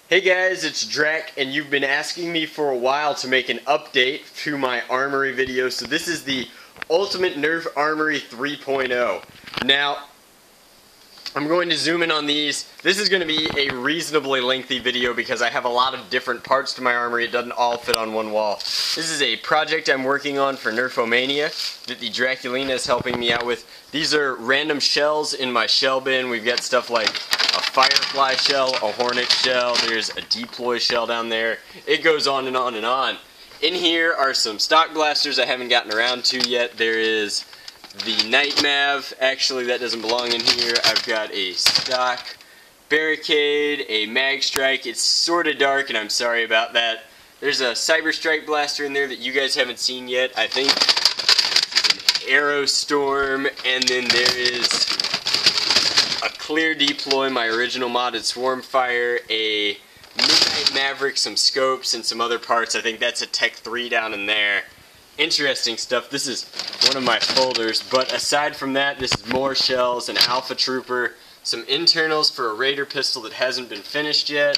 Hey guys, it's Drac, and you've been asking me for a while to make an update to my Armory video. So this is the Ultimate Nerf Armory 3.0. Now, I'm going to zoom in on these. This is going to be a reasonably lengthy video because I have a lot of different parts to my Armory. It doesn't all fit on one wall. This is a project I'm working on for Nerfomania that the Draculina is helping me out with. These are random shells in my shell bin. We've got stuff like a firefly shell, a hornet shell, there's a deploy shell down there. It goes on and on and on. In here are some stock blasters I haven't gotten around to yet. There is the Night Mav. Actually, that doesn't belong in here. I've got a stock barricade, a mag strike. It's sort of dark and I'm sorry about that. There's a cyber strike blaster in there that you guys haven't seen yet. I think it's an arrow storm, and then there is a clear deploy, my original modded swarm fire, a Midnight Maverick, some scopes, and some other parts. I think that's a Tech 3 down in there. Interesting stuff. This is one of my folders, but aside from that, this is more shells, an Alpha Trooper, some internals for a Raider pistol that hasn't been finished yet.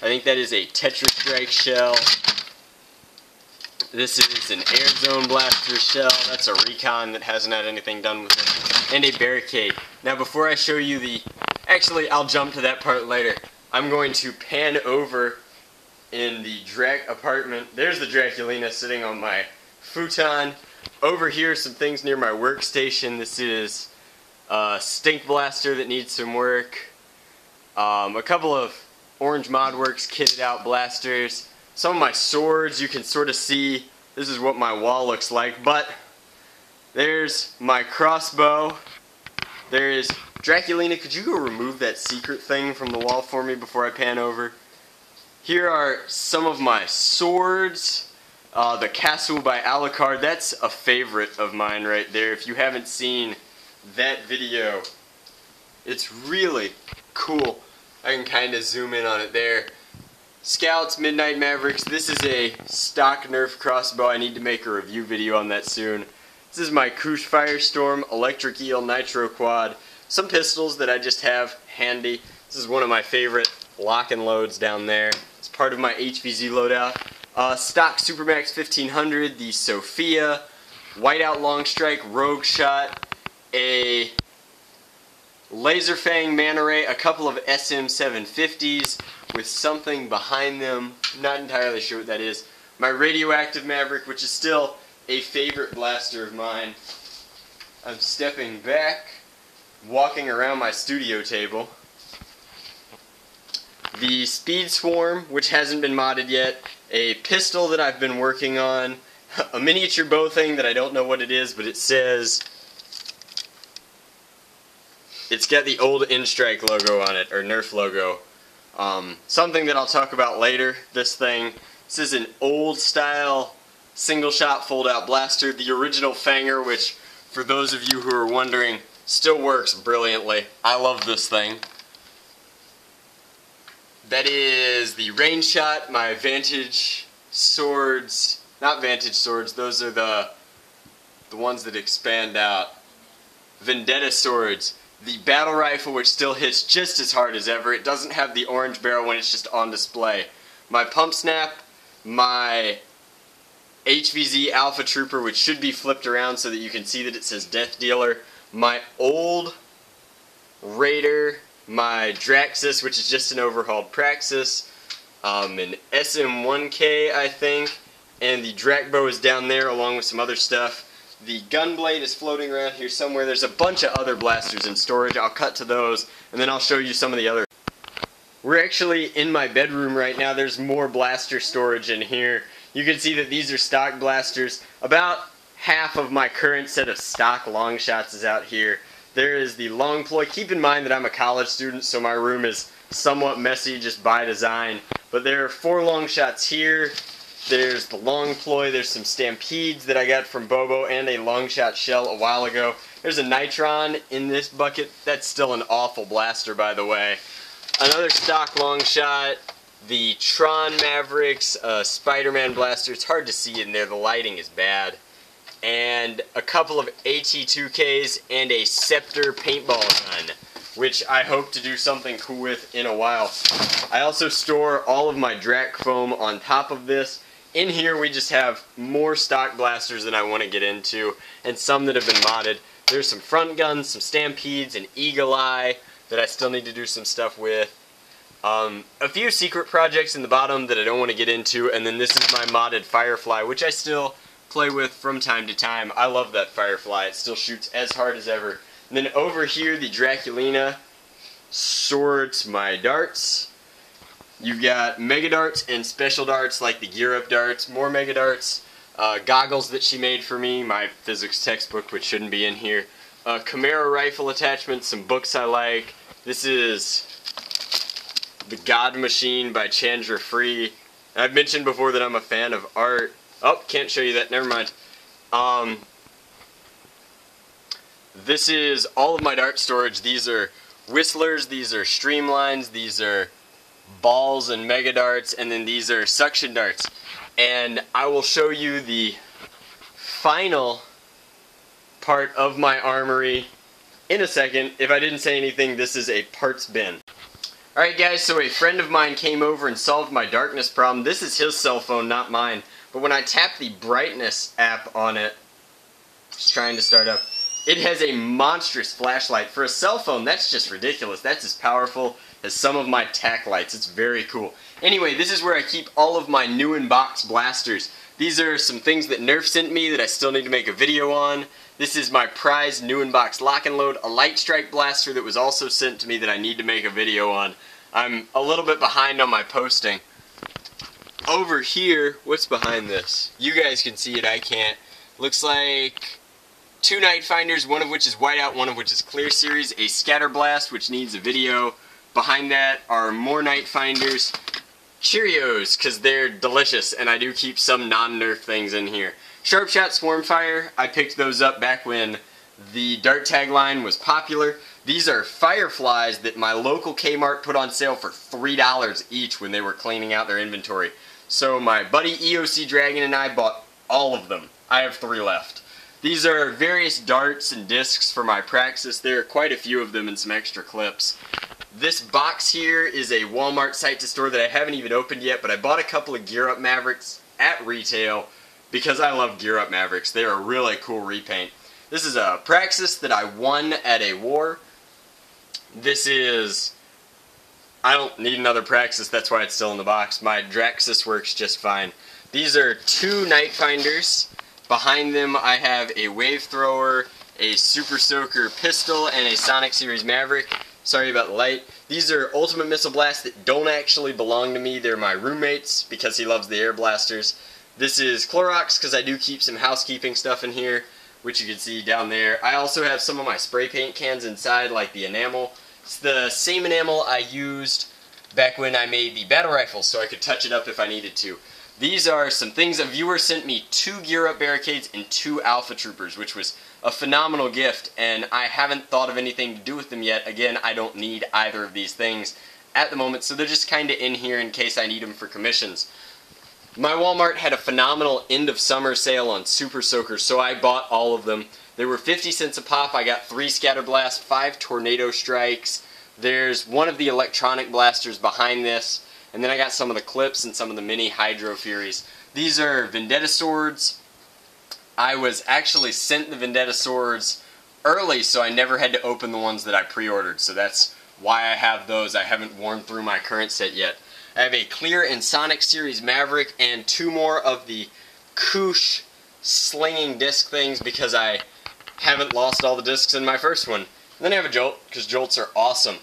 I think that is a Tetra Strike shell. This is an Air Zone Blaster shell. That's a Recon that hasn't had anything done with it. And a barricade. Now before I show you the... Actually, I'll jump to that part later. I'm going to pan over in the Drac apartment. There's the Draculina sitting on my futon. Over here, some things near my workstation. This is a Stink Blaster that needs some work. A couple of Orange Modworks kitted out blasters. Some of my swords, you can sort of see. This is what my wall looks like. But there's my crossbow. There's Draculina. Could you go remove that secret thing from the wall for me before I pan over? Here are some of my swords. The Castle by Alucard, that's a favorite of mine right there. If you haven't seen that video, it's really cool. I can kind of zoom in on it there. Scouts, Midnight Mavericks, this is a stock Nerf crossbow. I need to make a review video on that soon. This is my Koosh Firestorm, Electric Eel, Nitro Quad. Some pistols that I just have handy. This is one of my favorite lock and loads down there. It's part of my HVZ loadout. Stock Supermax 1500, the Sophia, Whiteout Long Strike, Rogue Shot, a Laser Fang Man Ray, a couple of SM 750s with something behind them, not entirely sure what that is. My Radioactive Maverick, which is still a favorite blaster of mine. I'm stepping back, walking around my studio table. The Speed Swarm, which hasn't been modded yet, a pistol that I've been working on, a miniature bow thing that I don't know what it is, but it says, it's got the old N-Strike logo on it, or Nerf logo. Something that I'll talk about later, this thing. This is an old style single shot fold out blaster, the original Fanger, which for those of you who are wondering, still works brilliantly. I love this thing. That is the range shot, my Vantage swords, not Vantage swords, those are the ones that expand out. Vendetta swords, the battle rifle which still hits just as hard as ever. It doesn't have the orange barrel when it's just on display. My pump snap, my HVZ Alpha Trooper, which should be flipped around so that you can see that it says Death Dealer. My old Raider, my Draxus, which is just an overhauled Praxis, an SM1K, I think, and the Drac bow is down there along with some other stuff. The Gunblade is floating around here somewhere. There's a bunch of other blasters in storage. I'll cut to those, and then I'll show you some of the other. We're actually in my bedroom right now. There's more blaster storage in here. You can see that these are stock blasters. About half of my current set of stock long shots is out here. There is the long ploy. Keep in mind that I'm a college student, so my room is somewhat messy just by design. But there are 4 long shots here. There's the long ploy. There's some Stampedes that I got from Bobo and a long shot shell a while ago. There's a Nitron in this bucket. That's still an awful blaster, by the way. Another stock long shot. The Tron Mavericks, Spider-Man blaster. It's hard to see in there. The lighting is bad. and a couple of AT2Ks and a Scepter paintball gun. which I hope to do something cool with in a while. I also store all of my Drac foam on top of this. In here we just have more stock blasters that I want to get into, and some that have been modded. There's some front guns, some Stampedes, an Eagle Eye that I still need to do some stuff with. A few secret projects in the bottom that I don't want to get into, and then this is my modded Firefly, which I still play with from time to time. I love that Firefly. It still shoots as hard as ever. And then over here, the Draculina sorts my darts. You've got mega darts and special darts like the gear up darts, more mega darts, goggles that she made for me, my physics textbook, which shouldn't be in here, Camaro rifle attachments, some books I like. This is The God Machine by Chandra Free. I've mentioned before that I'm a fan of art. Oh, can't show you that, never mind. This is all of my dart storage. These are whistlers, these are streamlines, these are balls and mega darts, and then these are suction darts. And I will show you the final part of my armory in a second. If I didn't say anything, this is a parts bin. Alright guys, so a friend of mine came over and solved my darkness problem. This is his cell phone, not mine. But when I tap the brightness app on it, just trying to start up, it has a monstrous flashlight. For a cell phone, that's just ridiculous. That's as powerful as some of my tack lights. It's very cool. Anyway, this is where I keep all of my new in-box blasters. These are some things that Nerf sent me that I still need to make a video on. This is my prized new in-box lock and load, a light strike blaster that was also sent to me that I need to make a video on. I'm a little bit behind on my posting. Over here, what's behind this? You guys can see it, I can't. Looks like 2 night finders, one of which is whiteout, one of which is clear series, a scatter blast which needs a video. Behind that are more night finders, Cheerios, because they're delicious, and I do keep some non-Nerf things in here. Sharp Shot Swarmfire, I picked those up back when the dart tagline was popular. These are Fireflies that my local Kmart put on sale for $3 each when they were cleaning out their inventory. So my buddy EOC Dragon and I bought all of them. I have 3 left. These are various darts and discs for my Praxis. There are quite a few of them and some extra clips. This box here is a Walmart site to store that I haven't even opened yet, but I bought a couple of Gear Up Mavericks at retail because I love Gear Up Mavericks. They're a really cool repaint. This is a Praxis that I won at a war. This is... I don't need another Praxis, that's why it's still in the box. My Draxis works just fine. These are 2 night finders. Behind them I have a Wave Thrower, a Super Soaker pistol, and a Sonic Series Maverick. Sorry about the light. These are Ultimate Missile Blasts that don't actually belong to me. They're my roommate's because he loves the air blasters. This is Clorox because I do keep some housekeeping stuff in here, which you can see down there. I also have some of my spray paint cans inside, like the enamel. It's the same enamel I used back when I made the battle rifles, so I could touch it up if I needed to. These are some things a viewer sent me: 2 Gear Up Barricades and 2 Alpha Troopers, which was a phenomenal gift, and I haven't thought of anything to do with them yet. Again, I don't need either of these things at the moment, so they're just kind of in here in case I need them for commissions. My Walmart had a phenomenal end of summer sale on Super Soakers, so I bought all of them. They were 50 cents a pop. I got 3 Scatter Blasts, 5 Tornado Strikes. There's one of the electronic blasters behind this, and then I got some of the clips and some of the mini Hydro Furies. These are Vendetta Swords. I was actually sent the Vendetta Swords early, so I never had to open the ones that I pre-ordered, so that's why I have those. I haven't worn through my current set yet. I have a Clear and Sonic Series Maverick and 2 more of the Koosh slinging disc things because I haven't lost all the discs in my first one. And then I have a Jolt, because Jolts are awesome.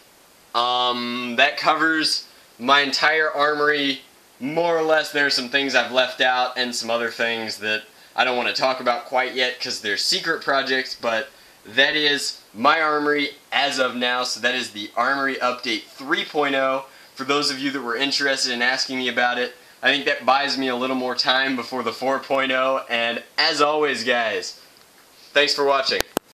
That covers my entire armory, more or less. There are some things I've left out and some other things that I don't want to talk about quite yet because they're secret projects, but that is my armory as of now. So that is the Armory Update 3.0. For those of you that were interested in asking me about it, I think that buys me a little more time before the 4.0. And as always, guys, thanks for watching.